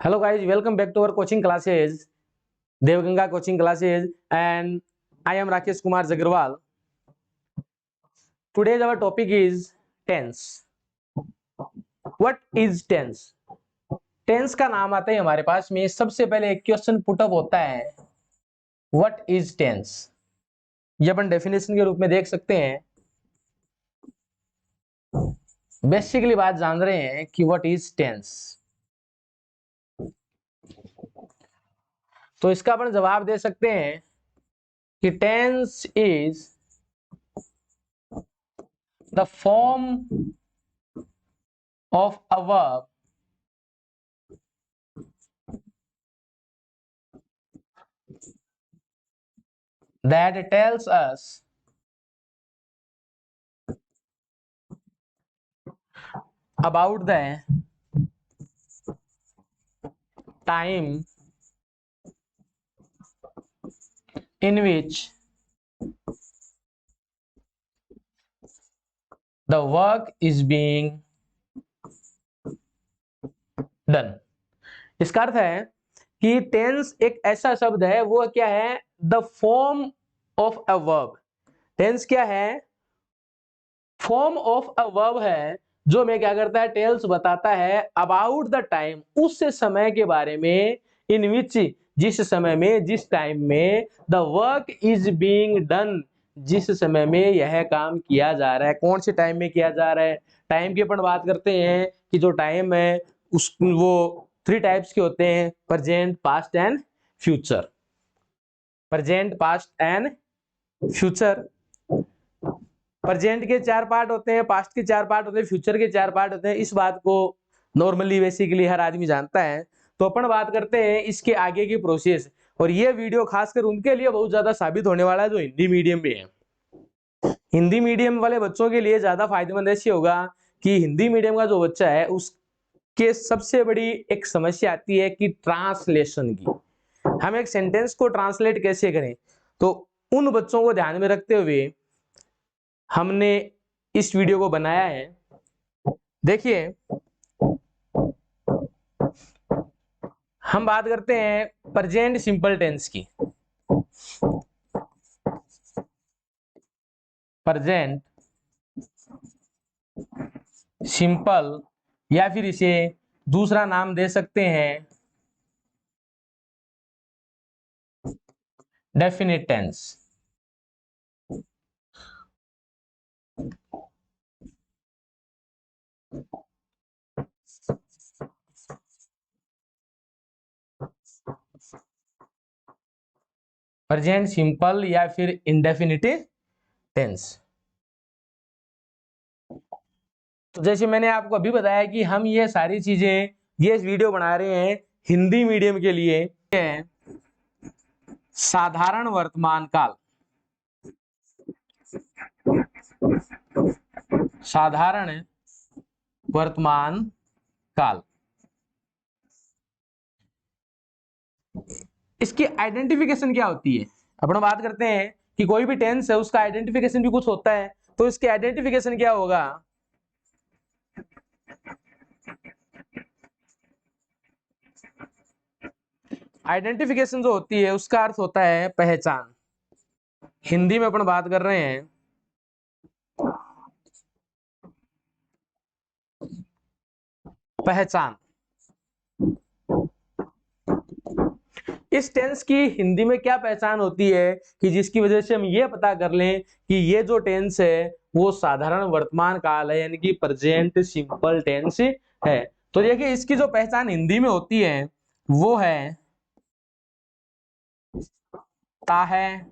Hello guys, welcome back to our coaching classes, Devganga coaching classes, and I am Rakesh Kumar Jagarwal. Today's our topic is tense. What is tense? Tense का नाम आता है हमारे पास में, सबसे पहले एक क्वेश्चन पुटअप होता है, व्हाट इज टेंस। ये अपन डेफिनेशन के रूप में देख सकते हैं। बेसिकली बात जान रहे हैं कि व्हाट इज टेंस, तो इसका अपन जवाब दे सकते हैं कि tense is the form of a verb that tells us about the time in which the work is being done। इसका अर्थ है कि टेंस एक ऐसा शब्द है, वो क्या है, the form of a verb. Tense क्या है, फॉर्म ऑफ अ वर्ब है, जो में क्या करता है, टेल्स बताता है अबाउट द टाइम, उस समय के बारे में, इन विच, जिस समय में, जिस टाइम में, the work is being done, जिस समय में यह काम किया जा रहा है। कौन से टाइम में किया जा रहा है? टाइम की अपन बात करते हैं कि जो टाइम है उस वो 3 टाइप्स के होते हैं, present, past and future. Present, past and future. Present के 4 पार्ट होते हैं, पास्ट के 4 पार्ट होते हैं, फ्यूचर के 4 पार्ट होते हैं। इस बात को नॉर्मली बेसिकली हर आदमी जानता है। तो अपन बात करते हैं इसके आगे की प्रोसेस, और ये वीडियो खासकर उनके लिए बहुत ज्यादा साबित होने वाला है जो हिंदी मीडियम में है। हिंदी मीडियम वाले बच्चों के लिए ज्यादा फायदेमंद ऐसे होगा कि हिंदी मीडियम का जो बच्चा है उसके सबसे बड़ी एक समस्या आती है कि ट्रांसलेशन की। हम एक सेंटेंस को ट्रांसलेट कैसे करें, तो उन बच्चों को ध्यान में रखते हुए हमने इस वीडियो को बनाया है। देखिए, हम बात करते हैं प्रेजेंट सिंपल टेंस की। प्रेजेंट सिंपल, या फिर इसे दूसरा नाम दे सकते हैं डेफिनिट टेंस। प्रेजेंट सिंपल या फिर इंडेफिनिटिव टेंस। तो जैसे मैंने आपको अभी बताया कि हम ये सारी चीजें, ये वीडियो बना रहे हैं हिंदी मीडियम के लिए। साधारण वर्तमान काल, साधारण वर्तमान काल। इसकी आइडेंटिफिकेशन क्या होती है? अपन बात करते हैं कि कोई भी टेंस है उसका आइडेंटिफिकेशन भी कुछ होता है, तो इसके आइडेंटिफिकेशन क्या होगा? आइडेंटिफिकेशन जो होती है उसका अर्थ होता है पहचान। हिंदी में अपन बात कर रहे हैं पहचान। इस टेंस की हिंदी में क्या पहचान होती है कि जिसकी वजह से हम ये पता कर लें कि ये जो टेंस है वो साधारण वर्तमान काल है, यानी कि प्रेजेंट सिंपल टेंस है। तो देखिए, इसकी जो पहचान हिंदी में होती है वो है ता है,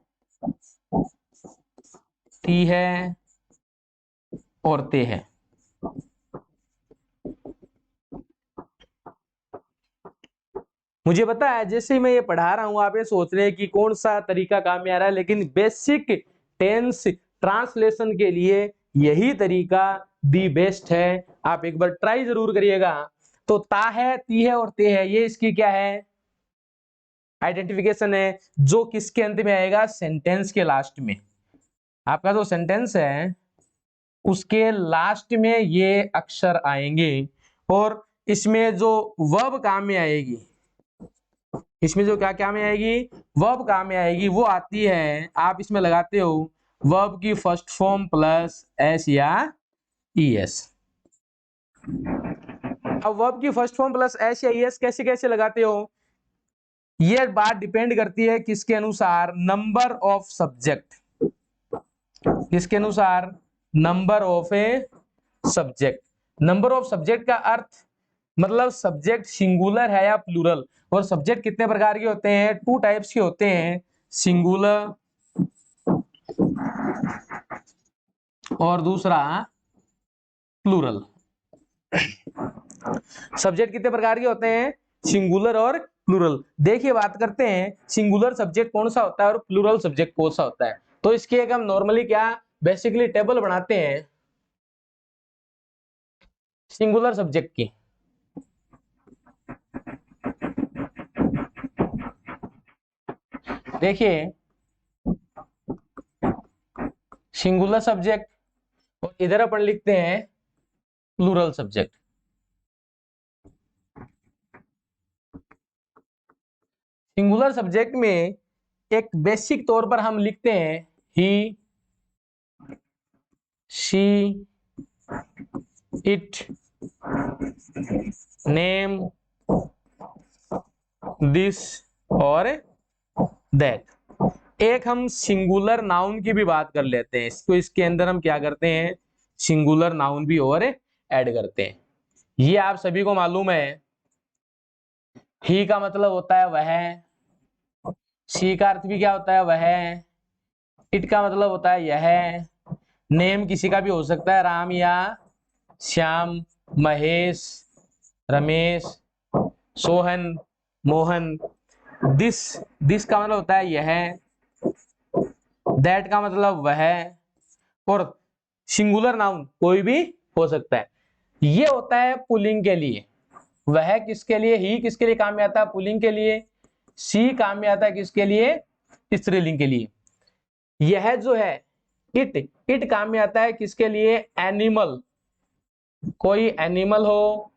ती है और ते है। मुझे पता है जैसे ही मैं ये पढ़ा रहा हूं आप ये सोच रहे हैं कि कौन सा तरीका काम में आ रहा है, लेकिन बेसिक टेंस ट्रांसलेशन के लिए यही तरीका दी बेस्ट है। आप एक बार ट्राई जरूर करिएगा। तो ता है, ती है और ते है, ये इसकी क्या है, आइडेंटिफिकेशन है, जो किसके अंत में आएगा, सेंटेंस के लास्ट में। आपका जो सेंटेंस है उसके लास्ट में ये अक्षर आएंगे, और इसमें जो वर्ब काम में आएगी, इसमें जो क्या काम में आएगी, वर्ब काम में आएगी, वो आती है, आप इसमें लगाते हो वर्ब की फर्स्ट फॉर्म प्लस एस या ईएस। अब वर्ब की फर्स्ट फॉर्म प्लस एस या ईएस कैसे कैसे लगाते हो, ये बात डिपेंड करती है किसके अनुसार, नंबर ऑफ सब्जेक्ट, किसके अनुसार, number of a subject. Number of subject का अर्थ मतलब सब्जेक्ट सिंगुलर है या प्लूरल, और सब्जेक्ट कितने प्रकार के होते हैं, टू टाइप्स के होते हैं, सिंगुलर और दूसरा प्लूरल। सब्जेक्ट कितने प्रकार के होते हैं, सिंगुलर और प्लूरल। देखिए बात करते हैं सिंगुलर सब्जेक्ट कौन सा होता है और प्लूरल सब्जेक्ट कौन सा होता है। तो इसकी एक हम नॉर्मली क्या बेसिकली टेबल बनाते हैं सिंगुलर सब्जेक्ट की। देखिए सिंगुलर सब्जेक्ट और इधर अपन लिखते हैं प्लूरल सब्जेक्ट। सिंगुलर सब्जेक्ट में एक बेसिक तौर पर हम लिखते हैं ही, शी, इट, नेम, दिस और दैट। एक हम सिंगुलर नाउन की भी बात कर लेते हैं, इसको इसके अंदर हम क्या करते हैं, सिंगुलर नाउन भी और ऐड करते हैं। ये आप सभी को मालूम है, ही का मतलब होता है वह, शी का अर्थ भी क्या होता है वह, इट का मतलब होता है यह, नेम किसी का भी हो सकता है, राम या श्याम, महेश, रमेश, सोहन, मोहन। दिस, दिस का मतलब होता है यह, दैट का मतलब वह, और सिंगुलर नाउन कोई भी हो सकता है। ये होता है पुल्लिंग के लिए, वह किसके लिए, ही किसके लिए काम में आता है, पुल्लिंग के लिए, सी काम में आता है किसके लिए, स्त्रीलिंग के लिए। यह जो है इट, इट काम में आता है किसके लिए, एनिमल, कोई एनिमल हो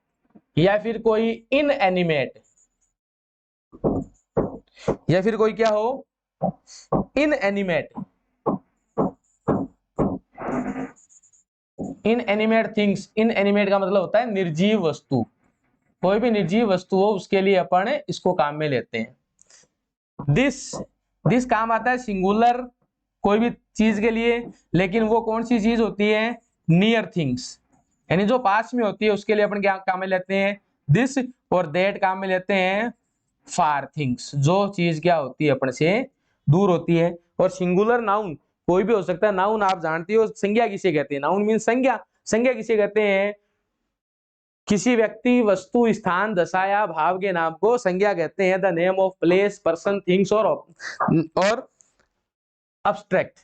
या फिर कोई इन एनिमेट, या फिर कोई क्या हो, इन एनिमेट, इन एनिमेट थिंग्स। इन एनिमेट का मतलब होता है निर्जीव वस्तु, कोई भी निर्जीव वस्तु हो उसके लिए अपन इसको काम में लेते हैं। दिस, दिस काम आता है सिंगुलर कोई भी चीज के लिए, लेकिन वो कौन सी चीज होती है, नियर थिंग्स, यानी जो पास में होती है उसके लिए अपन क्या काम में लेते हैं दिस, और दैट काम में लेते हैं फार थिंग्स, जो चीज क्या होती है अपन से दूर होती है। और सिंगुलर नाउन कोई भी हो सकता है, नाउन आप जानती हो संज्ञा किसे कहते हैं, नाउन मीन संज्ञा, संज्ञा किसे कहते हैं, किसी व्यक्ति, वस्तु, स्थान, दशा या भाव के नाम को संज्ञा कहते हैं। The name of place, person, things और अब्स्ट्रैक्ट,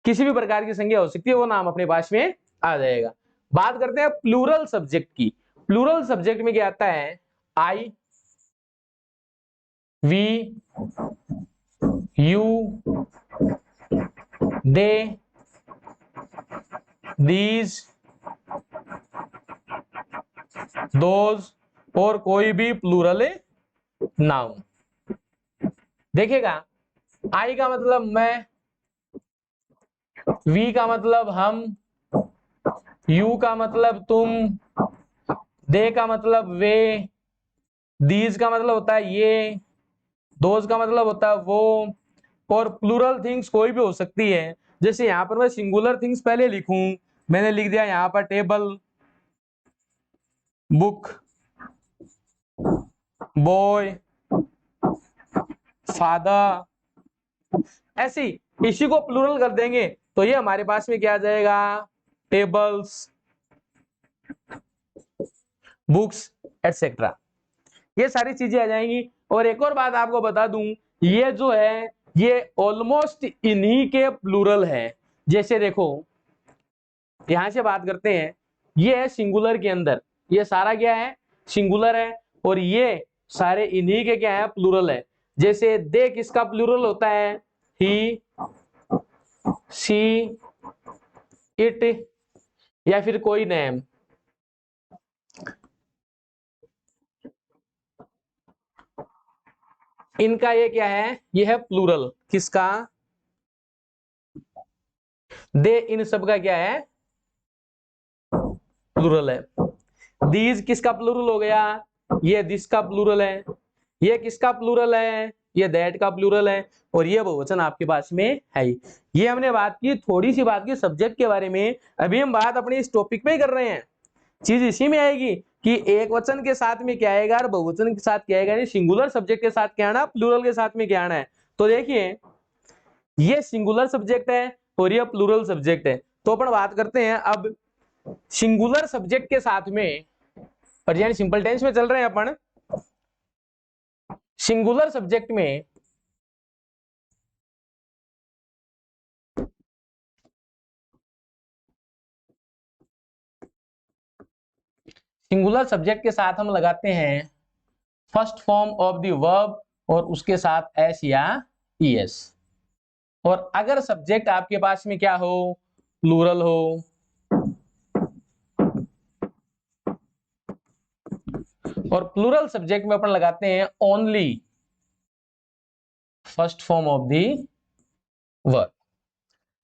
किसी भी प्रकार की संज्ञा हो सकती है, वो नाम अपने पास में आ जाएगा। बात करते हैं प्लूरल सब्जेक्ट की। प्लूरल सब्जेक्ट में क्या आता है, I, we, you, they, these, those, और कोई भी प्लूरल नाउन। देखिएगा आई का मतलब मैं, वी का मतलब हम, यू का मतलब तुम, दे का मतलब वे, दीज का मतलब होता है ये, दोज का मतलब होता है वो, और प्लूरल थिंग्स कोई भी हो सकती है। जैसे यहां पर मैं सिंगुलर थिंग्स पहले लिखूं, मैंने लिख दिया यहां पर टेबल, बुक, बॉय, फादर, ऐसी इसी को प्लूरल कर देंगे तो ये हमारे पास में क्या आ जाएगा, टेबल्स, बुक्स एटसेट्रा, ये सारी चीजें आ जाएंगी। और एक और बात आपको बता दूं, ये जो है ये ऑलमोस्ट इन्हीं के प्लूरल है। जैसे देखो यहां से बात करते हैं, ये है सिंगुलर के अंदर, ये सारा क्या है सिंगुलर है, और ये सारे इन्हीं के क्या है प्लूरल है। जैसे दे किसका प्लूरल होता है, ही, सी, इट, या फिर कोई नेम। इनका ये क्या है, ये है प्लूरल, किसका, दे, इन सब का क्या है, प्लूरल है। दीज किसका प्लूरल हो गया, ये दिस का प्लूरल है। ये किसका प्लूरल है, ये दैट का प्लूरल है। और ये बहुवचन आपके पास में है ही। ये हमने बात की, थोड़ी सी बात की सब्जेक्ट के बारे में। अभी हम बात अपनी इस टॉपिक पे ही कर रहे हैं। चीज इसी में आएगी कि एक वचन के साथ में क्या आएगा और बहुवचन के साथ क्या आएगा, यानी सिंगुलर सब्जेक्ट के साथ क्या आना, प्लूरल के साथ में क्या आना है। तो देखिए, ये सिंगुलर सब्जेक्ट है और ये प्लूरल सब्जेक्ट है। तो अपन बात करते हैं अब सिंगुलर सब्जेक्ट के साथ में, और यानी सिंपल टेंस में चल रहे हैं अपन। सिंगुलर सब्जेक्ट में सिंगुलर सब्जेक्ट के साथ हम लगाते हैं first form of the verb और उसके साथ एस या ईएस। और अगर सब्जेक्ट आपके पास में क्या हो, प्लूरल हो, और प्लूरल सब्जेक्ट में अपन लगाते हैं only first form of the verb.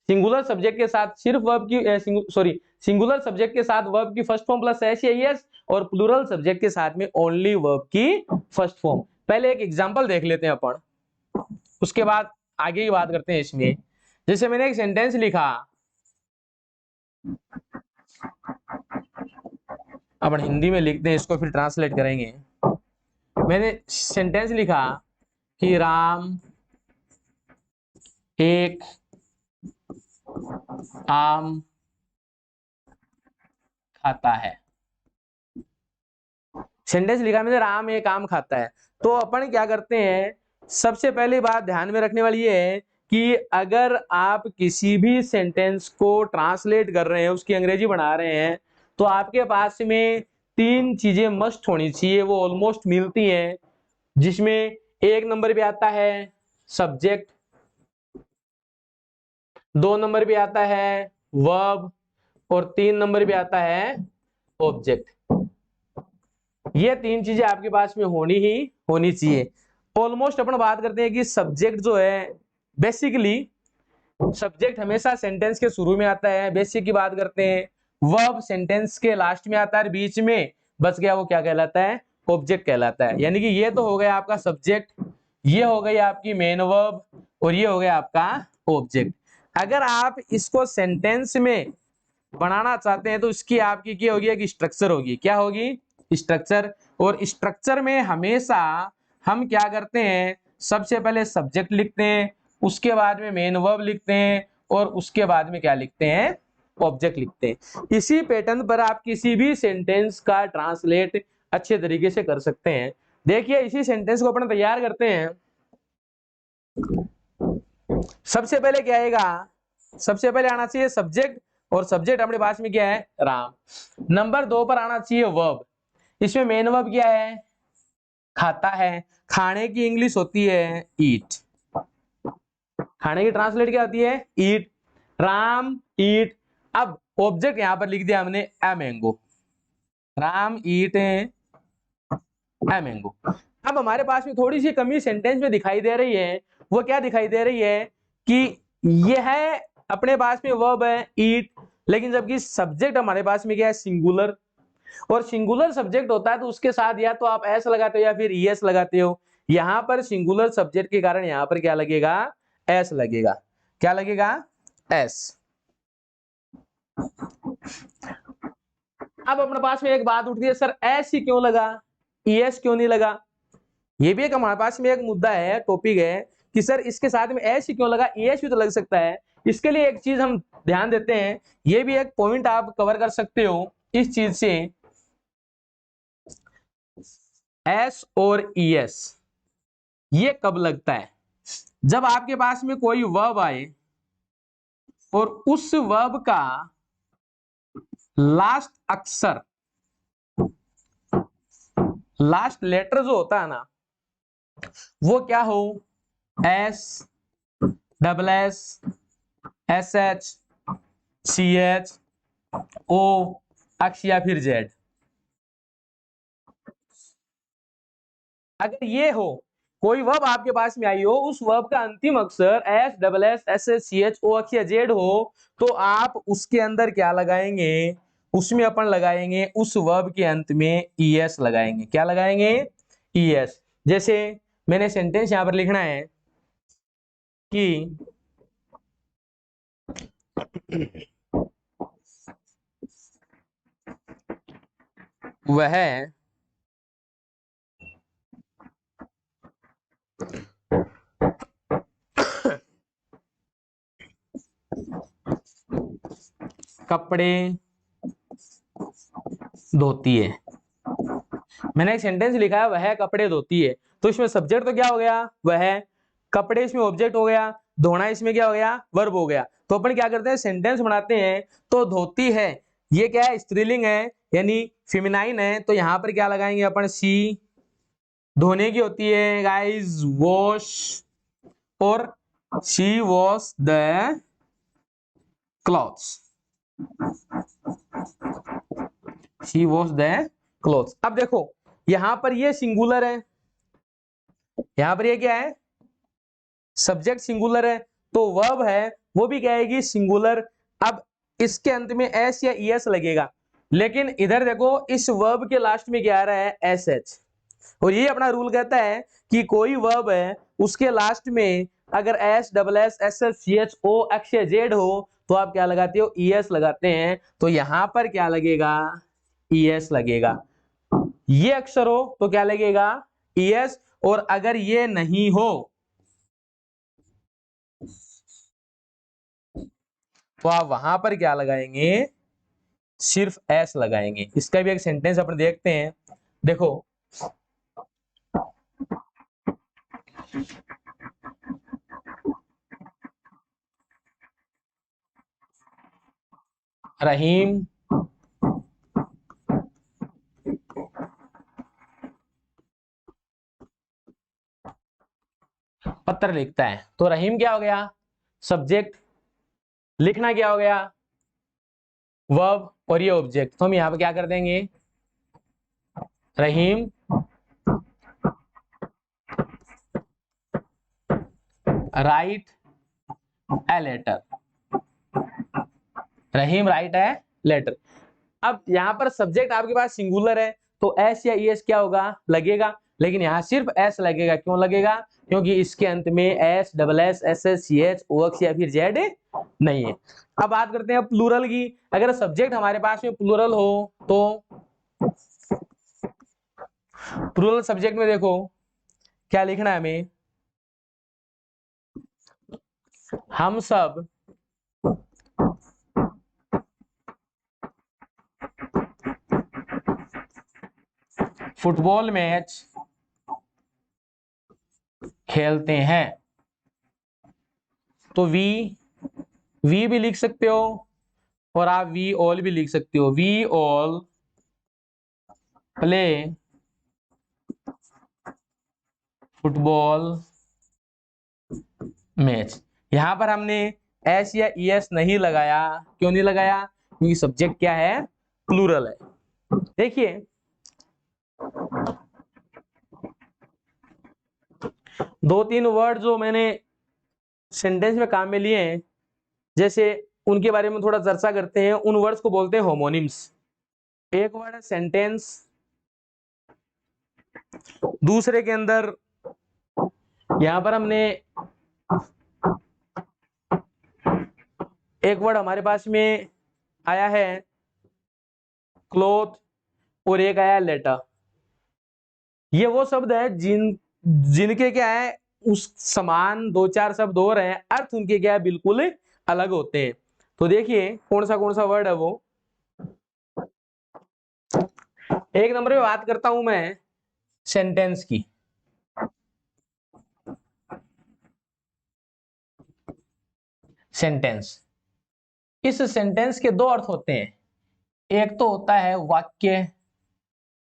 Singular subject के साथ सिर्फ वर्ब की सिंगुलर सब्जेक्ट के साथ वर्ब की फर्स्ट फॉर्म प्लस एस या ईएस, और प्लूरल सब्जेक्ट के साथ में ओनली वर्ब की फर्स्ट फॉर्म। पहले एक एग्जांपल देख लेते हैं अपन, उसके बाद आगे की बात करते हैं इसमें। जैसे मैंने एक सेंटेंस लिखा, अपन हिंदी में लिखते हैं इसको, फिर ट्रांसलेट करेंगे। मैंने सेंटेंस लिखा कि राम एक आम खाता है। सेंटेंस लिखा मैंने, राम एक आम खाता है। तो अपन क्या करते हैं, सबसे पहली बात ध्यान में रखने वाली ये है कि अगर आप किसी भी सेंटेंस को ट्रांसलेट कर रहे हैं, उसकी अंग्रेजी बना रहे हैं, तो आपके पास में तीन चीजें मस्ट होनी चाहिए, वो ऑलमोस्ट मिलती हैं। जिसमें एक नंबर पे आता है सब्जेक्ट, दो नंबर पे आता है वर्ब, और तीन नंबर पे आता है ऑब्जेक्ट। ये तीन चीजें आपके पास में होनी ही होनी चाहिए। ऑलमोस्ट अपन बात करते हैं कि सब्जेक्ट जो है, बेसिकली सब्जेक्ट हमेशा सेंटेंस के शुरू में आता है, बेसिक की बात करते हैं। वर्ब सेंटेंस के लास्ट में आता है, बीच में बच गया वो क्या कहलाता है, ऑब्जेक्ट कहलाता है। यानी कि ये तो हो गया आपका सब्जेक्ट, ये हो गई आपकी मेन वर्ब, और ये हो गया आपका ऑब्जेक्ट। अगर आप इसको सेंटेंस में बनाना चाहते हैं तो इसकी आपकी क्या होगी, एक स्ट्रक्चर होगी। क्या होगी, स्ट्रक्चर। और स्ट्रक्चर में हमेशा हम क्या करते हैं, सबसे पहले सब्जेक्ट लिखते हैं, उसके बाद में मेन वर्ब लिखते हैं, और उसके बाद में क्या लिखते हैं, ऑब्जेक्ट लिखते हैं। इसी पैटर्न पर आप किसी भी सेंटेंस का ट्रांसलेट अच्छे तरीके से कर सकते हैं। देखिए, इसी सेंटेंस को अपन तैयार करते हैं। सबसे पहले क्या आएगा, सबसे पहले आना चाहिए सब्जेक्ट, और सब्जेक्ट अपने पास में क्या है, राम। नंबर दो पर आना चाहिए वर्ब। इसमें मेन वर्ब क्या है, खाता है। खाने की इंग्लिश होती है ईट, खाने की ट्रांसलेट क्या होती है, ईट। राम ईट। अब ऑब्जेक्ट यहां पर लिख दिया हमने, a mango. Ram eat a mango. अब हमारे पास में थोड़ी सी कमी सेंटेंस में दिखाई दे रही है। वो क्या दिखाई दे रही है कि यह है अपने पास में वर्ब है ईट, लेकिन जबकि सब्जेक्ट हमारे पास में क्या है, सिंगुलर। और सिंगुलर सब्जेक्ट होता है तो उसके साथ या तो आप एस लगाते हो या फिर ईएस लगाते हो। यहां पर सिंगुलर सब्जेक्ट के कारण यहां पर क्या लगेगा, एस लगेगा। क्या लगेगा, एस। अब अपने पास में एक बात उठती है, सर एस ही क्यों लगा, ईएस क्यों नहीं लगा। ये भी एक हमारे पास में एक मुद्दा है, टॉपिक है कि सर इसके साथ में एस ही क्यों लगा, ईएस भी तो लग सकता है। इसके लिए एक चीज हम ध्यान देते हैं, ये भी एक पॉइंट आप कवर कर सकते हो इस चीज से। एस और ईएस ये कब लगता है, जब आपके पास में कोई वर्ब आए और उस वर्ब का लास्ट अक्षर, लास्ट लेटर जो होता है ना, वो क्या हो, S, double S, SH CH, O H, ओ, अक्ष या फिर जेड। अगर ये हो कोई वर्ब आपके पास में आई हो, उस वर्ब का अंतिम अक्षर S double S S S C H O x या जेड हो, तो आप उसके अंदर क्या लगाएंगे, उसमें अपन लगाएंगे उस वर्ब के अंत में ईएस लगाएंगे। क्या लगाएंगे? ईएस। जैसे मैंने सेंटेंस यहां पर लिखना है कि वह कपड़े धोती है। मैंने एक सेंटेंस लिखा है वह कपड़े धोती है, तो इसमें सब्जेक्ट तो क्या हो गया? वह। कपड़े इसमें ऑब्जेक्ट हो गया, धोना इसमें क्या हो गया? वर्ब हो गया। तो अपन क्या करते हैं, सेंटेंस बनाते हैं। तो धोती है, ये क्या है? स्त्रीलिंग है, यानी फेमिनाइन है, तो यहां पर क्या लगाएंगे अपन? सी। धोने की होती है गाइस वॉश, और she wash the clothes. She wash the clothes. अब देखो यहां पर ये सिंगुलर है, यहां पर ये क्या है? सब्जेक्ट सिंगुलर है, तो वर्ब है वो भी क्या आएगी? सिंगुलर। अब इसके अंत में एस या ईएस लगेगा, लेकिन इधर देखो इस वर्ब के लास्ट में क्या आ रहा है? S H. और ये अपना रूल कहता है कि कोई वर्ब है उसके लास्ट में अगर S double S S S C H O x या जेड हो, तो आप क्या लगाते हो? ईएस लगाते हैं। तो यहां पर क्या लगेगा? ईएस लगेगा। ये अक्षर हो तो क्या लगेगा? ईएस। और अगर ये नहीं हो तो आप वहां पर क्या लगाएंगे? सिर्फ एस लगाएंगे। इसका भी एक सेंटेंस अपन देखते हैं। देखो रहीम पत्र लिखता है, तो रहीम क्या हो गया? सब्जेक्ट। लिखना क्या हो गया? वर्ब। और ये ऑब्जेक्ट। तो हम यहां पर क्या कर देंगे? Rahim write a letter. Rahim write a letter. अब यहां पर सब्जेक्ट आपके पास सिंगुलर है, तो एस या ईएस क्या होगा? लगेगा। लेकिन यहां सिर्फ एस लगेगा। क्यों लगेगा? क्योंकि इसके अंत में S double S S S C H O x या फिर जेड नहीं है। अब बात करते हैं प्लूरल की। अगर सब्जेक्ट हमारे पास में प्लूरल हो, तो प्लूरल सब्जेक्ट में देखो क्या लिखना है हमें? हम सब फुटबॉल मैच खेलते हैं। तो वी भी लिख सकते हो, और आप वी ऑल भी लिख सकते हो। We all play football match. यहां पर हमने एस या ईएस नहीं लगाया। क्यों नहीं लगाया? क्योंकि सब्जेक्ट क्या है? प्लूरल है। देखिए दो तीन वर्ड जो मैंने सेंटेंस में काम में लिए हैं, जैसे उनके बारे में थोड़ा चर्चा करते हैं। उन वर्ड्स को बोलते हैं होमोनिम्स। एक वर्ड है सेंटेंस, दूसरे के अंदर यहां पर हमने एक वर्ड हमारे पास में आया है क्लोथ, और एक आया लेटर। ये वो शब्द है जिनके क्या है उस समान दो चार शब्द हो रहे हैं, अर्थ उनके क्या है बिल्कुल अलग होते हैं। तो देखिए कौन सा वर्ड है वो। एक नंबर पे बात करता हूं मैं सेंटेंस की। सेंटेंस, इस सेंटेंस के दो अर्थ होते हैं। एक तो होता है वाक्य,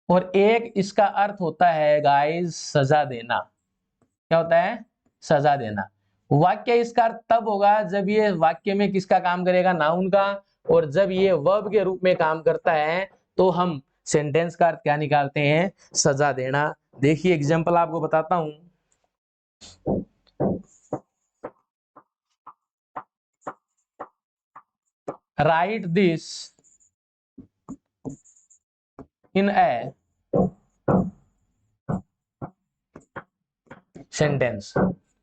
और एक इसका अर्थ होता है गाइस सजा देना। क्या होता है? सजा देना। वाक्य इसका अर्थ तब होगा जब ये वाक्य में किसका काम करेगा? नाउन का। और जब ये वर्ब के रूप में काम करता है तो हम सेंटेंस का अर्थ क्या निकालते हैं? सजा देना। देखिए एग्जांपल आपको बताता हूं। Right this in a sentence.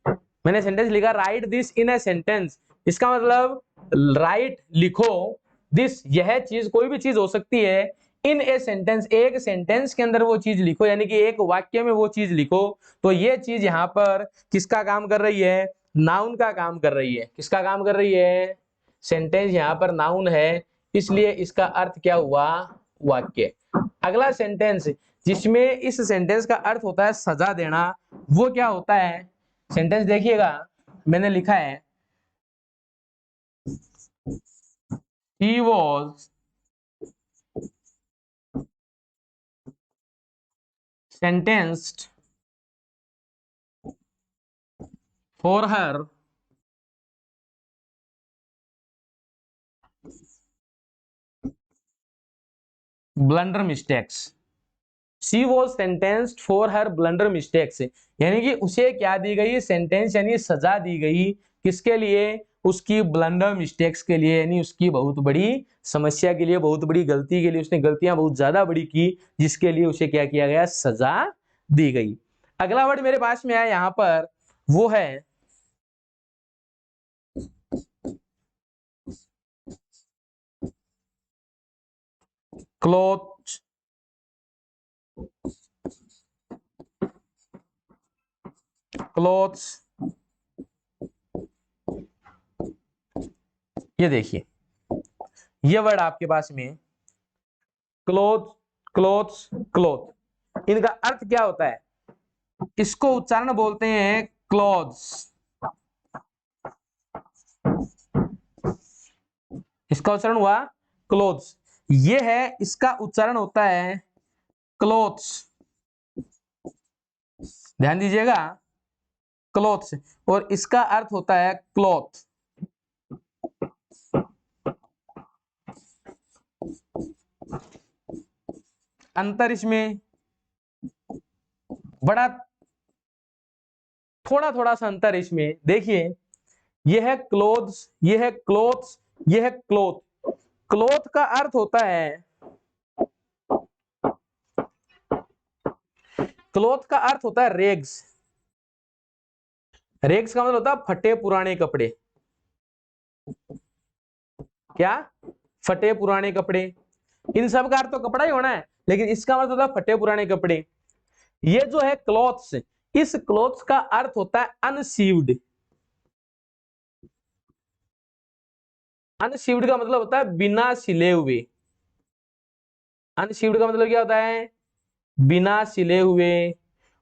मैंने सेंटेंस लिखा right this in a sentence, इसका मतलब राइट लिखो दिस, यह चीज कोई भी चीज हो सकती है, इन ए सेंटेंस एक सेंटेंस के अंदर वो चीज लिखो, यानी कि एक वाक्य में वो चीज लिखो। तो ये चीज यहाँ पर किसका काम कर रही है? नाउन का काम कर रही है। किसका काम कर रही है? सेंटेंस यहाँ पर नाउन है, इसलिए इसका अर्थ क्या हुआ? वाक्य। अगला सेंटेंस जिसमें इस सेंटेंस का अर्थ होता है सजा देना, वो क्या होता है? सेंटेंस देखिएगा, मैंने लिखा है he was sentenced for her blunder mistakes। She was sentenced for her blunder mistakes, यानी कि उसे क्या दी गई? सेंटेंस यानी सजा दी गई। किसके लिए? उसकी ब्लंडर मिस्टेक्स के लिए, यानी उसकी बहुत बड़ी समस्या के लिए, बहुत बड़ी गलती के लिए। उसने गलतियां बहुत ज्यादा बड़ी की, जिसके लिए उसे क्या किया गया? सजा दी गई। अगला वर्ड मेरे पास में आया यहां पर, वो है क्लॉथ। क्लॉथ्स, ये देखिए, ये वर्ड आपके पास में क्लोथ, क्लोथ्स, क्लोथ, इनका अर्थ क्या होता है? इसको उच्चारण बोलते हैं क्लॉथ्स। इसका उच्चारण हुआ क्लोथ्स। ये है, इसका उच्चारण होता है क्लोथ्स। ध्यान दीजिएगा, क्लोथ्स, और इसका अर्थ होता है क्लॉथ। अंतर इसमें बड़ा, थोड़ा थोड़ा सा अंतर इसमें देखिए, यह है क्लोथ्स, यह है क्लोथ्स, यह है क्लोथ। क्लोथ का अर्थ होता है, क्लोथ का अर्थ होता है रेग्स। रेग्स का मतलब होता है फटे पुराने कपड़े। क्या? फटे पुराने कपड़े। इन सब का अर्थ तो कपड़ा ही होना है, लेकिन इसका मतलब होता है फटे पुराने कपड़े। ये जो है क्लॉथ्स, इस क्लॉथ्स का अर्थ होता है अनसीव्ड। अनसीव्ड का मतलब होता है बिना सिले हुए। अनसीव्ड का मतलब क्या होता है? बिना सिले हुए।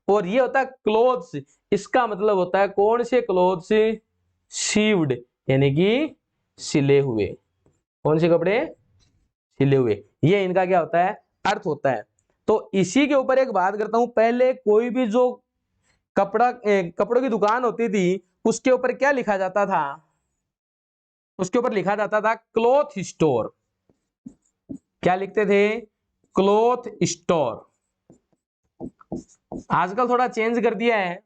और ये होता है क्लोथ्स, इसका मतलब होता है कौन से क्लोथ्स? सीव्ड, यानी कि सिले हुए। कौन से कपड़े? सिले हुए। ये इनका क्या होता है? अर्थ होता है। तो इसी के ऊपर एक बात करता हूं, पहले कोई भी जो कपड़ों की दुकान होती थी, उसके ऊपर क्या लिखा जाता था? उसके ऊपर लिखा जाता था क्लॉथ स्टोर। क्या लिखते थे? Cloth store. आजकल थोड़ा चेंज कर दिया है,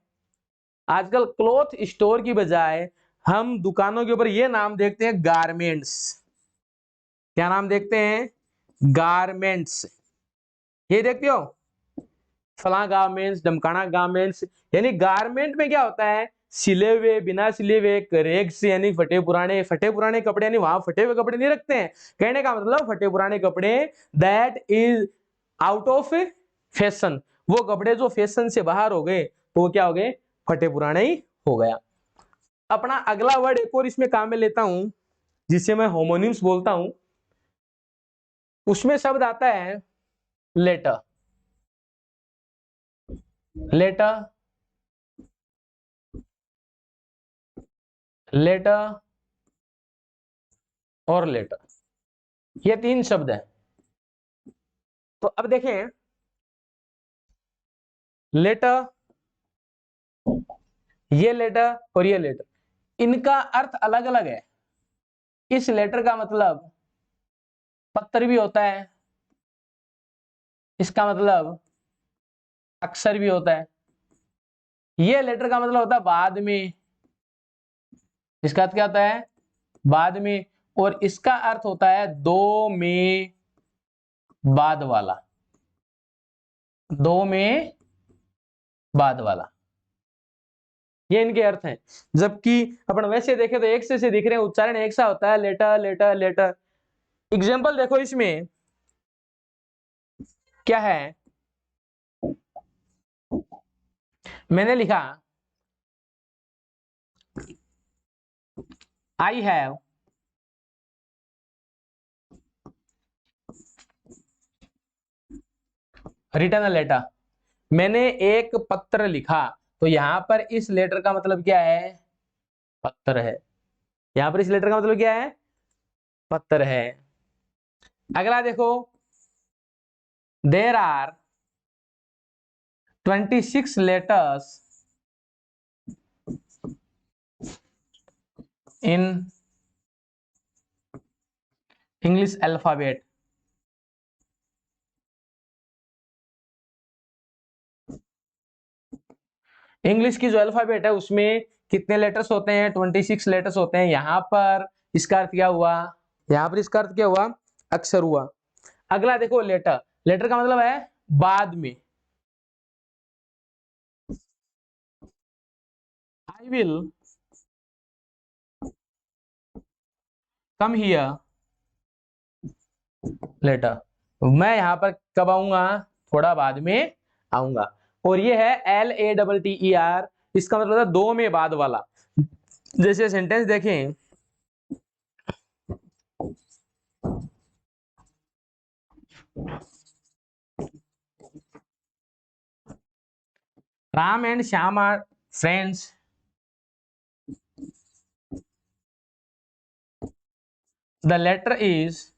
आजकल क्लॉथ स्टोर की बजाय हम दुकानों के ऊपर ये नाम देखते हैं गारमेंट्स। क्या नाम देखते हैं? गारमेंट्स। ये देखते हो, फला गारमेंट्स, डमकाना गारमेंट्स। यानी गारमेंट में क्या होता है? सिले हुए, बिना सिले हुए, रेग्स, यानी फटे पुराने। फटे पुराने कपड़े, यानी वहां फटे हुए कपड़े नहीं रखते हैं। कहने का मतलब फटे पुराने कपड़े that is out of fashion, वो कपड़े जो फैशन से बाहर हो गए, तो वो क्या हो गए? फटे पुराने ही हो गया। अपना अगला वर्ड एक और इसमें काम में लेता हूं, जिसे मैं होमोनिम्स बोलता हूं। उसमें शब्द आता है लेटर। लेटर, लेटर और लेटर, ये तीन शब्द हैं। तो अब देखें, लेटर, ये लेटर और ये लेटर, इनका अर्थ अलग अलग है। इस लेटर का मतलब पत्र भी होता है, इसका मतलब अक्षर भी होता है। ये लेटर का मतलब होता है बाद में, इसका अर्थ क्या होता है, बाद में। और इसका अर्थ होता है दो में बाद वाला, दो में बाद वाला, ये इनके अर्थ हैं। जबकि अपन वैसे देखें तो एक से दिख रहे हैं, उच्चारण एक सा होता है, लेटर लेटर लेटर। एग्जाम्पल देखो इसमें क्या है, मैंने लिखा I have written a letter, मैंने एक पत्र लिखा। तो यहां पर इस लेटर का मतलब क्या है, पत्र है। यहां पर इस लेटर का मतलब क्या है, पत्र है। अगला देखो, there are 26 letters in English alphabet. English की जो अल्फाबेट है उसमें कितने लेटर्स होते हैं, 26 लेटर्स होते हैं। यहां पर इसका अर्थ क्या हुआ, यहां पर इसका अर्थ क्या हुआ, अक्षर हुआ। अगला देखो, लेटर, लेटर का मतलब है बाद में। I will come here later, मैं यहां पर कब आऊंगा, थोड़ा बाद में आऊंगा। और ये है LATTER, इसका मतलब है दो में बाद वाला। जैसे सेंटेंस देखें, Ram and Shyam are friends, the latter is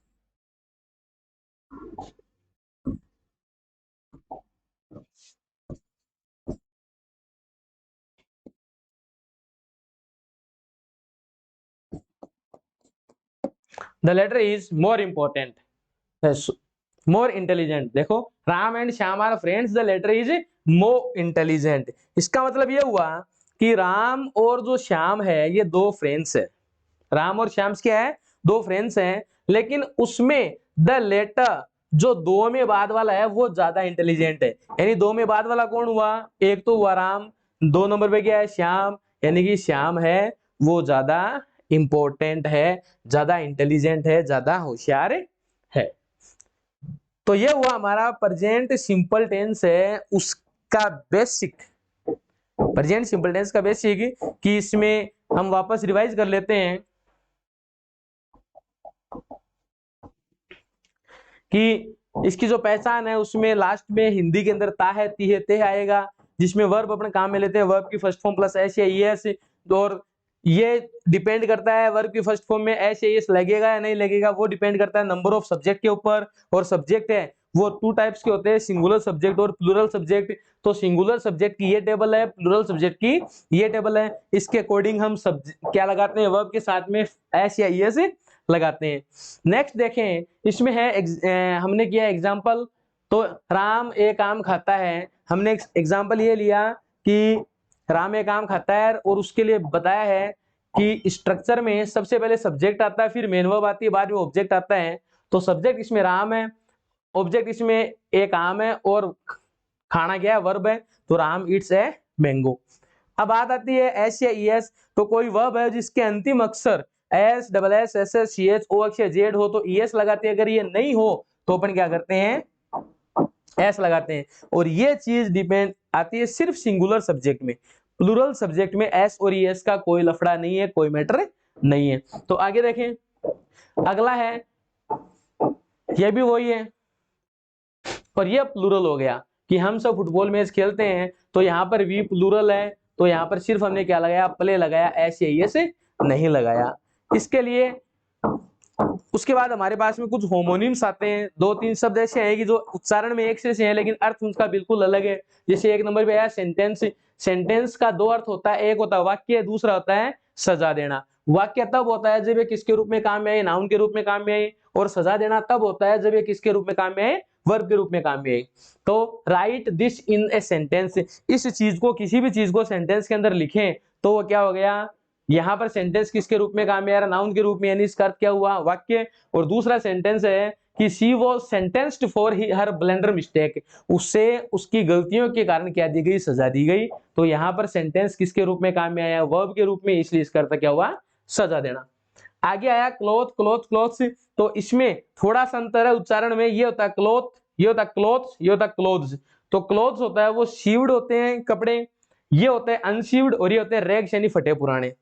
the latter is more important, more intelligent. देखो, Ram and Shyam are friends, the latter is more intelligent. इसका मतलब यह हुआ कि राम और जो श्याम है ये दो फ्रेंड्स है। राम और श्याम क्या है, दो फ्रेंड्स हैं, लेकिन उसमें द लेटर जो दो में बाद वाला है वो ज्यादा इंटेलिजेंट है। यानी दो में बाद वाला कौन हुआ, एक तो हुआ राम, दो नंबर पे क्या है, श्याम। यानी कि श्याम है वो ज्यादा इंपॉर्टेंट है, ज्यादा इंटेलिजेंट है, ज्यादा होशियार है। तो ये हुआ हमारा प्रेजेंट सिंपल टेंस है, उसका बेसिक, प्रेजेंट सिंपल टेंस का बेसिक, कि इसमें हम वापस रिवाइज कर लेते हैं कि इसकी जो पहचान है उसमें लास्ट में हिंदी के अंदर ता है, ती है, ते आएगा, जिसमें वर्ब अपने काम में लेते हैं, वर्ब की फर्स्ट फॉर्म प्लस एस या ईएस। और ये डिपेंड करता है वर्ब की फर्स्ट फॉर्म में एस या ईएस लगेगा या नहीं लगेगा, वो डिपेंड करता है नंबर ऑफ सब्जेक्ट के ऊपर। और सब्जेक्ट है वो टू टाइप्स के होते हैं, सिंगुलर सब्जेक्ट और प्लूरल सब्जेक्ट। तो सिंगुलर सब्जेक्ट की ये टेबल है, प्लूरल सब्जेक्ट की ये टेबल है। इसके अकॉर्डिंग हम सब क्या लगाते हैं, वर्ब के साथ में एस या ईएस लगाते हैं। नेक्स्ट देखें, इसमें है हमने किया एग्जाम्पल। तो राम एक आम खाता है, हमने एग्जाम्पल ये लिया कि राम एक आम खाता है और उसके लिए बताया है कि स्ट्रक्चर में सबसे पहले सब्जेक्ट आता है, फिर मेन वर्ब आती है, बाद में ऑब्जेक्ट आता है। तो सब्जेक्ट इसमें राम है, ऑब्जेक्ट इसमें एक आम है, और खाना क्या है, वर्ब है। तो राम इट्स ए मैंगो। अब बात आती है एस या ईएस। तो कोई वर्ब है जिसके अंतिम अक्षर S, double S, S S, C H, ओ एक्स या जेड हो तो ईएस लगाते हैं। अगर ये नहीं हो तो अपन क्या करते हैं, एस लगाते हैं। और ये चीज डिपेंड आती है सिर्फ सिंगुलर सब्जेक्ट में। प्लूरल सब्जेक्ट में एस और ईएस का कोई लफड़ा नहीं है, कोई मैटर नहीं है। तो आगे देखें, अगला है, ये भी वही है, और ये प्लूरल हो गया कि हम सब फुटबॉल मैच खेलते हैं। तो यहाँ पर वी प्लूरल है, तो यहाँ पर सिर्फ हमने क्या लगाया, प्ले लगाया, एस या ईएस नहीं लगाया। इसके लिए उसके बाद हमारे पास में कुछ होमोनिम्स आते हैं, दो तीन शब्द ऐसे हैं कि जो उच्चारण में एक से हैं लेकिन अर्थ उनका बिल्कुल अलग है। जैसे एक नंबर पे आया सेंटेंस। सेंटेंस का दो अर्थ होता है, एक होता है वाक्य, दूसरा होता है सजा देना। वाक्य तब होता है जब ये किसके रूप में काम में आए, नाउन के रूप में काम में आए। और सजा देना तब होता है जब ये किसके रूप में काम में आए, वर्ब के रूप में काम में आई। तो right this in a sentence, इस चीज को, किसी भी चीज को सेंटेंस के अंदर लिखें तो वो क्या हो गया, यहाँ पर सेंटेंस किसके रूप में काम में आ रहा है, नाउन के रूप में, यानी इसका अर्थ क्या हुआ, वाक्य। और दूसरा सेंटेंस है कि she was sentenced for her blender mistake, उससे उसकी गलतियों के कारण क्या दी गई, सजा दी गई। तो यहाँ पर सेंटेंस किसके रूप में काम में आया, वर्ब के रूप में, इसलिए इसका अर्थ क्या हुआ, सजा देना। आगे आया क्लोथ, क्लोथ, क्लोथ्स। तो इसमें थोड़ा सा अंतर है उच्चारण में, ये होता है क्लोथ, ये होता है क्लोथ्स, ये होता है क्लोथ्स। तो क्लोथ्स होता है वो शीव्ड होते हैं कपड़े, ये होते हैं अनशीव्ड, और ये होते हैं रैग्स यानी फटे पुराने।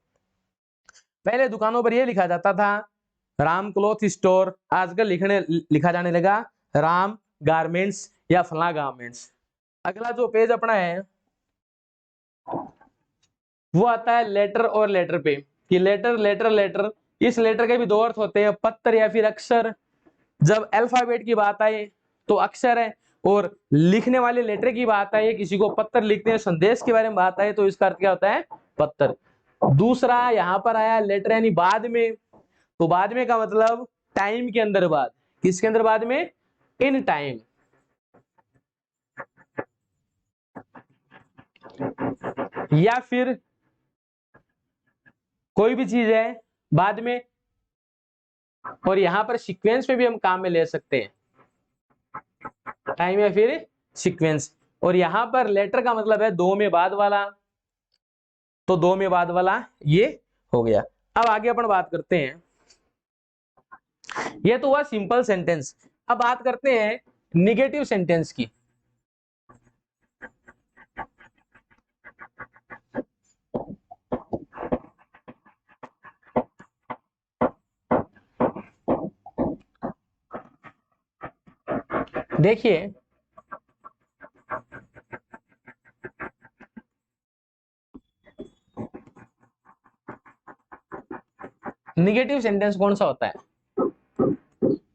पहले दुकानों पर ये लिखा जाता था राम क्लॉथ स्टोर, आजकल लिखा जाने लगा राम गारमेंट्स या फला गारमेंट्स। अगला जो पेज अपना है वो आता है लेटर और लेटर पे, कि लेटर, लेटर, लेटर। इस लेटर के भी दो अर्थ होते हैं, पत्र या फिर अक्षर। जब अल्फाबेट की बात आए तो अक्षर है, और लिखने वाले लेटर की बात आए, किसी को पत्र लिखते हैं, संदेश के बारे में बात आए, तो इसका अर्थ क्या होता है, पत्र। दूसरा यहां पर आया लेटर यानी बाद में, तो बाद में का मतलब टाइम के अंदर बाद, किसके अंदर बाद में, इन टाइम। या फिर कोई भी चीज है बाद में, और यहां पर सीक्वेंस में भी हम काम में ले सकते हैं, टाइम या फिर सीक्वेंस। और यहां पर लेटर का मतलब है दो में बाद वाला, तो दो में बाद वाला ये हो गया। अब आगे अपन बात करते हैं, ये तो हुआ सिंपल सेंटेंस। अब बात करते हैं निगेटिव सेंटेंस की। देखिए निगेटिव सेंटेंस कौन सा होता है,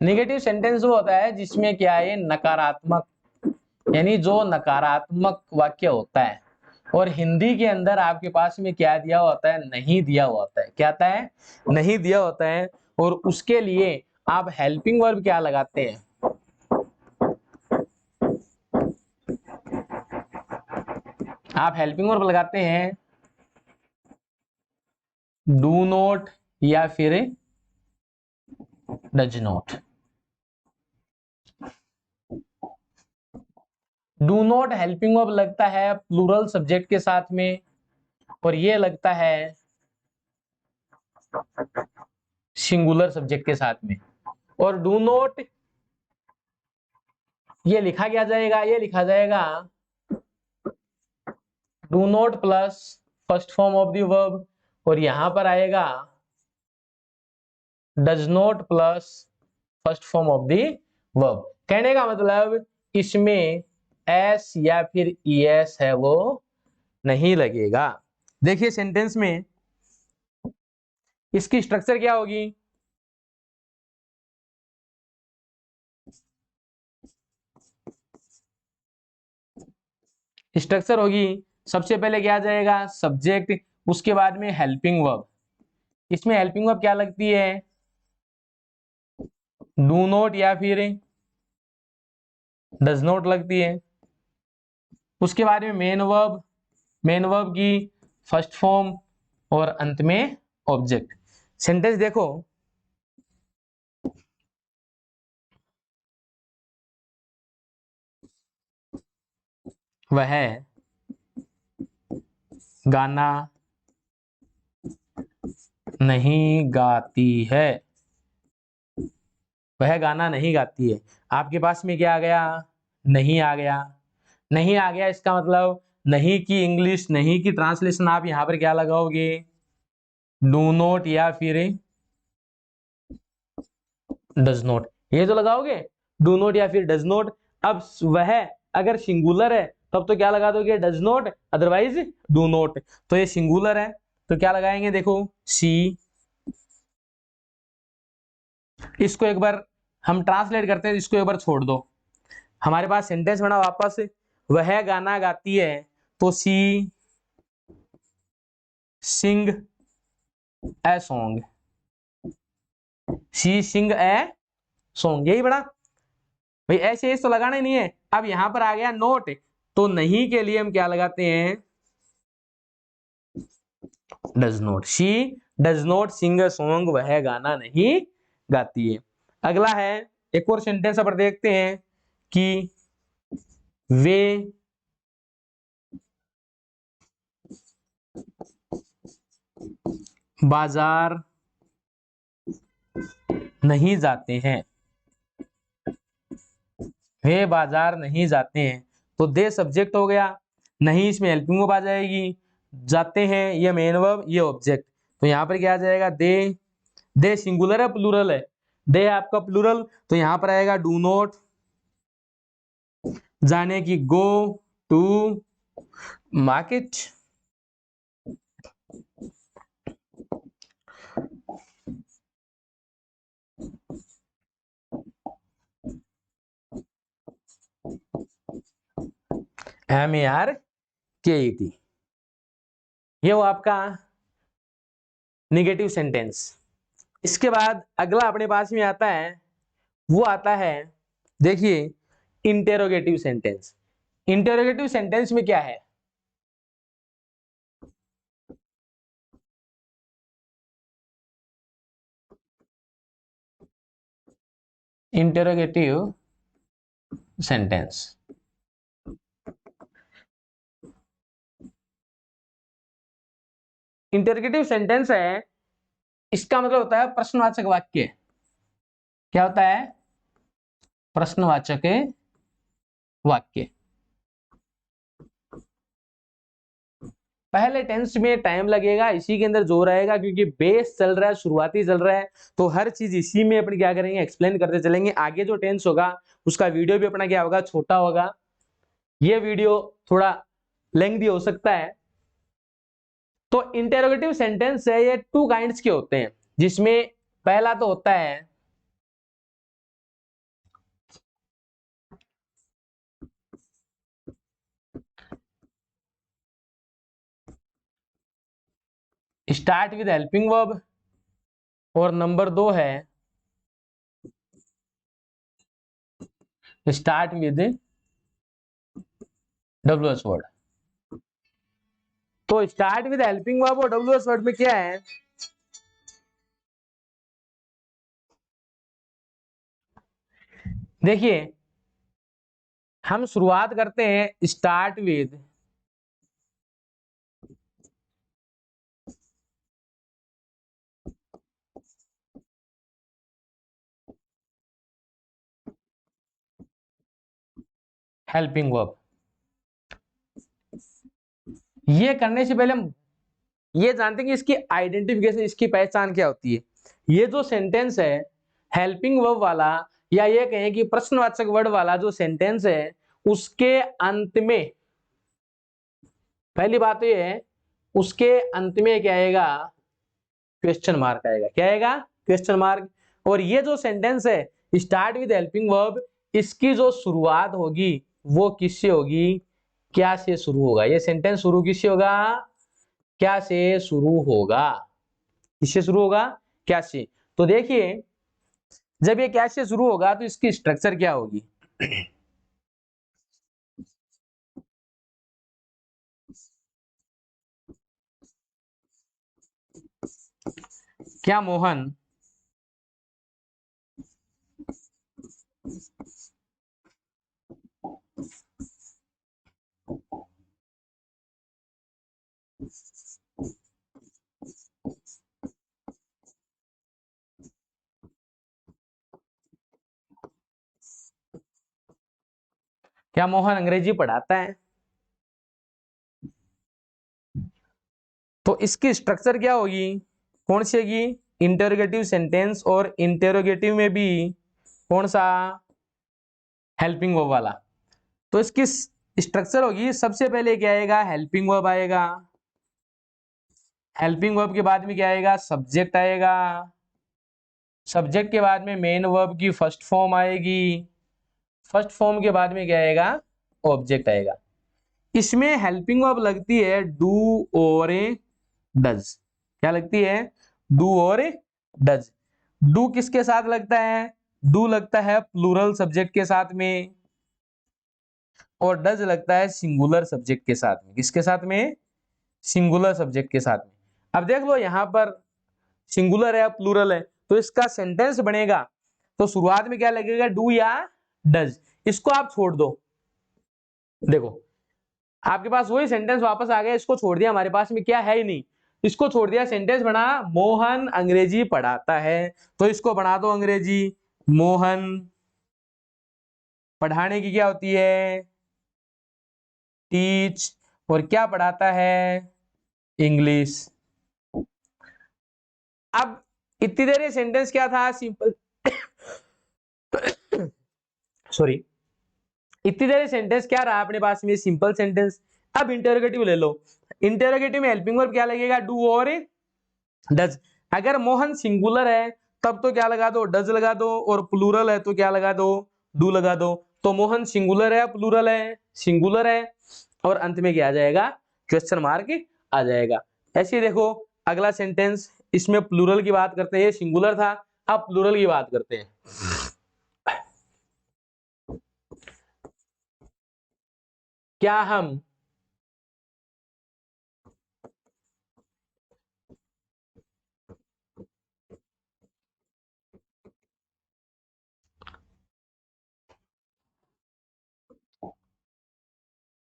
निगेटिव सेंटेंस वो होता है जिसमें क्या है, नकारात्मक, यानी जो नकारात्मक वाक्य होता है। और हिंदी के अंदर आपके पास में क्या दिया हुआ होता है, नहीं दिया हुआ होता है, क्या आता है, नहीं दिया होता है। और उसके लिए आप हेल्पिंग वर्ब क्या लगाते हैं, आप हेल्पिंग वर्ब लगाते हैं डू नॉट या फिर does not. Do not helping verb लगता है प्लूरल सब्जेक्ट के साथ में, और ये लगता है सिंगुलर सब्जेक्ट के साथ में। और डू नॉट ये लिखा क्या जाएगा, ये लिखा जाएगा do not plus first form of the verb, और यहां पर आएगा does not plus first form of the verb. कहने का मतलब इसमें एस या फिर ईएस है वो नहीं लगेगा। देखिए सेंटेंस में इसकी स्ट्रक्चर क्या होगी, स्ट्रक्चर होगी, सबसे पहले क्या आ जाएगा, सब्जेक्ट, उसके बाद में हेल्पिंग वर्ब। इसमें हेल्पिंग वर्ब क्या लगती है, डू नॉट या फिर डज नॉट लगती है। उसके बाद में मेन वर्ब, मेन वर्ब की फर्स्ट फॉर्म, और अंत में ऑब्जेक्ट। सेंटेंस देखो, वह गाना नहीं गाती है, वह गाना नहीं गाती है। आपके पास में क्या आ गया, नहीं आ गया, नहीं आ गया। इसका मतलब नहीं की इंग्लिश, नहीं की ट्रांसलेशन आप यहां पर क्या लगाओगे, डू नॉट या फिर डज नॉट, ये तो लगाओगे, डू नॉट या फिर डज नॉट। अब वह अगर सिंगुलर है तब तो क्या लगा दोगे, does not, otherwise do not. तो ये सिंगुलर है तो क्या लगाएंगे, देखो सी। इसको एक बार हम ट्रांसलेट करते हैं, इसको एक बार छोड़ दो। हमारे पास सेंटेंस बना वापस, वह गाना गाती है, तो सी सिंग a song, C Singh a song, यही बड़ा। भाई ऐसे तो लगाना ही नहीं है। अब यहां पर आ गया नोट, तो नहीं के लिए हम क्या लगाते हैं, does not. She does not sing a song, वह गाना नहीं गाती है। अगला है एक और सेंटेंस पर देखते हैं कि वे बाजार नहीं जाते हैं, वे बाजार नहीं जाते हैं। तो दे सब्जेक्ट हो गया, नहीं इसमें हेल्पिंग वर्ब आ जाएगी, जाते हैं ये मेन वर्ब, ये ऑब्जेक्ट। तो यहां पर क्या आ जाएगा, दे सिंगुलर है प्लूरल है, दे आपका प्लूरल, तो यहां पर आएगा डू नॉट, जाने की गो टू मार्केट, MERKET। ये वो आपका निगेटिव सेंटेंस। इसके बाद अगला अपने पास में आता है, वो आता है, देखिए इंटेरोगेटिव सेंटेंस। इंटेरोगेटिव सेंटेंस में क्या है, इंटेरोगेटिव सेंटेंस, इंटेरोगेटिव सेंटेंस है, इसका मतलब होता है प्रश्नवाचक वाक्य। क्या होता है, प्रश्नवाचक वाक्य। पहले टेंस में टाइम लगेगा, इसी के अंदर जोर आएगा, क्योंकि बेस चल रहा है, शुरुआती चल रहा है, तो हर चीज इसी में अपन क्या करेंगे, एक्सप्लेन करते चलेंगे। आगे जो टेंस होगा उसका वीडियो भी अपना क्या होगा, छोटा होगा, ये वीडियो थोड़ा लेंथी हो सकता है। तो इंटेरोगेटिव सेंटेंस है, ये टू काइंड्स के होते हैं, जिसमें पहला तो होता है स्टार्ट विद हेल्पिंग वर्ब, और नंबर 2 है स्टार्ट विद WH वर्ड। तो स्टार्ट विद हेल्पिंग वर्ब और WH वर्ड में क्या है, देखिए हम शुरुआत करते हैं स्टार्ट विद हेल्पिंग वर्ब। ये करने से पहले हम ये जानते हैं कि इसकी आइडेंटिफिकेशन, इसकी पहचान क्या होती है। ये जो सेंटेंस है हेल्पिंग वर्ब वाला, या ये कहें कि प्रश्नवाचक वर्ड वाला जो सेंटेंस है, उसके अंत में पहली बात तो ये है, उसके अंत में क्या आएगा, क्वेश्चन मार्क आएगा। क्या आएगा, क्वेश्चन मार्क। और ये जो सेंटेंस है स्टार्ट विद हेल्पिंग वर्ब, इसकी जो शुरुआत होगी वो किससे होगी, क्या से शुरू होगा। ये सेंटेंस शुरू किससे होगा, क्या से शुरू होगा, किससे शुरू होगा, क्या से। तो देखिए जब ये क्या से शुरू होगा तो इसकी स्ट्रक्चर क्या होगी, क्या मोहन क्या मोहन अंग्रेजी पढ़ाता है। तो इसकी स्ट्रक्चर क्या होगी, कौन सी होगी, इंटरोगेटिव सेंटेंस, और इंटरोगेटिव में भी कौन सा, हेल्पिंग वर्ब वाला। तो इसकी स्ट्रक्चर होगी, सबसे पहले क्या आएगा, हेल्पिंग वर्ब आएगा, हेल्पिंग वर्ब के बाद में क्या आएगा, सब्जेक्ट आएगा, सब्जेक्ट के बाद में मेन वर्ब की फर्स्ट फॉर्म आएगी, फर्स्ट फॉर्म के बाद में क्या आएगा, ऑब्जेक्ट आएगा। इसमें हेल्पिंग वर्ब लगती है डू और डज। क्या लगती है, डू और डज। डू किसके साथ लगता है, डू लगता है प्लूरल सब्जेक्ट के साथ में, और डज लगता है सिंगुलर सब्जेक्ट के साथ में। किसके साथ में? सिंगुलर सब्जेक्ट के साथ में। अब देख लो यहां पर सिंगुलर है प्लूरल है, तो इसका सेंटेंस बनेगा तो शुरुआत में क्या लगेगा, डू या डज। इसको आप छोड़ दो, देखो आपके पास वही सेंटेंस वापस आ गया, इसको छोड़ दिया, हमारे पास में क्या है ही नहीं, इसको छोड़ दिया, सेंटेंस बना मोहन अंग्रेजी पढ़ाता है, तो इसको बना दो अंग्रेजी। मोहन पढ़ाने की क्या होती है? टीच। और क्या पढ़ाता है? इंग्लिश। अब इतनी देर ये सेंटेंस क्या था? सिंपल सॉरी, इतनी देर सेंटेंस क्या रहा अपने पास में? Simple sentence. अब इंटरोगेटिव ले लो, इंटरोगेटिव में हेल्पिंग वर्ब क्या लगेगा? डू और डज। अगर मोहन सिंगुलर है तब तो क्या लगा दो? डज लगा दो, और प्लूरल है तो क्या लगा दो? डू लगा दो। तो मोहन सिंगुलर है प्लूरल है? सिंगुलर है, और अंत में क्या आ जाएगा? क्वेश्चन मार्क आ जाएगा। ऐसे देखो अगला सेंटेंस, इसमें प्लूरल की बात करते हैं, सिंगुलर था, अब प्लूरल की बात करते हैं। क्या हम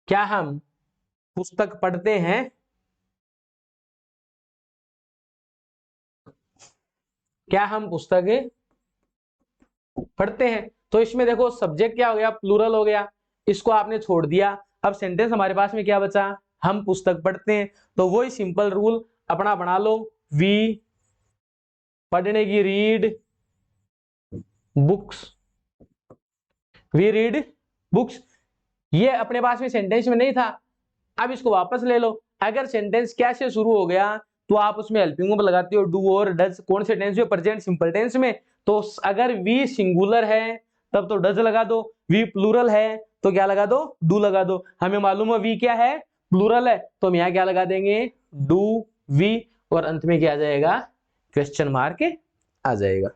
क्या हम पुस्तक पढ़ते हैं? क्या हम पुस्तकें पढ़ते हैं? तो इसमें देखो सब्जेक्ट क्या हो गया? प्लूरल हो गया, इसको आपने छोड़ दिया। अब सेंटेंस हमारे पास में क्या बचा? हम पुस्तक पढ़ते हैं। तो वही सिंपल रूल अपना बना लो, वी पढ़ने की, read books, we read books. ये अपने पास में सेंटेंस में नहीं था, अब इसको वापस ले लो। अगर सेंटेंस क्या से शुरू हो गया तो आप उसमें हेल्पिंग वर्ब लगाते हो, डू और डज। कौन से टेंस में? प्रेजेंट सिंपल टेंस में। तो अगर वी सिंगुलर है तब तो डज लगा दो, वी प्लूरल है तो क्या लगा दो? डू लगा दो। हमें मालूम है वी क्या है? प्लूरल है, तो हम यहाँ क्या लगा देंगे? डू वी, और अंत में क्या आ जाएगा? क्वेश्चन मार्क आ जाएगा।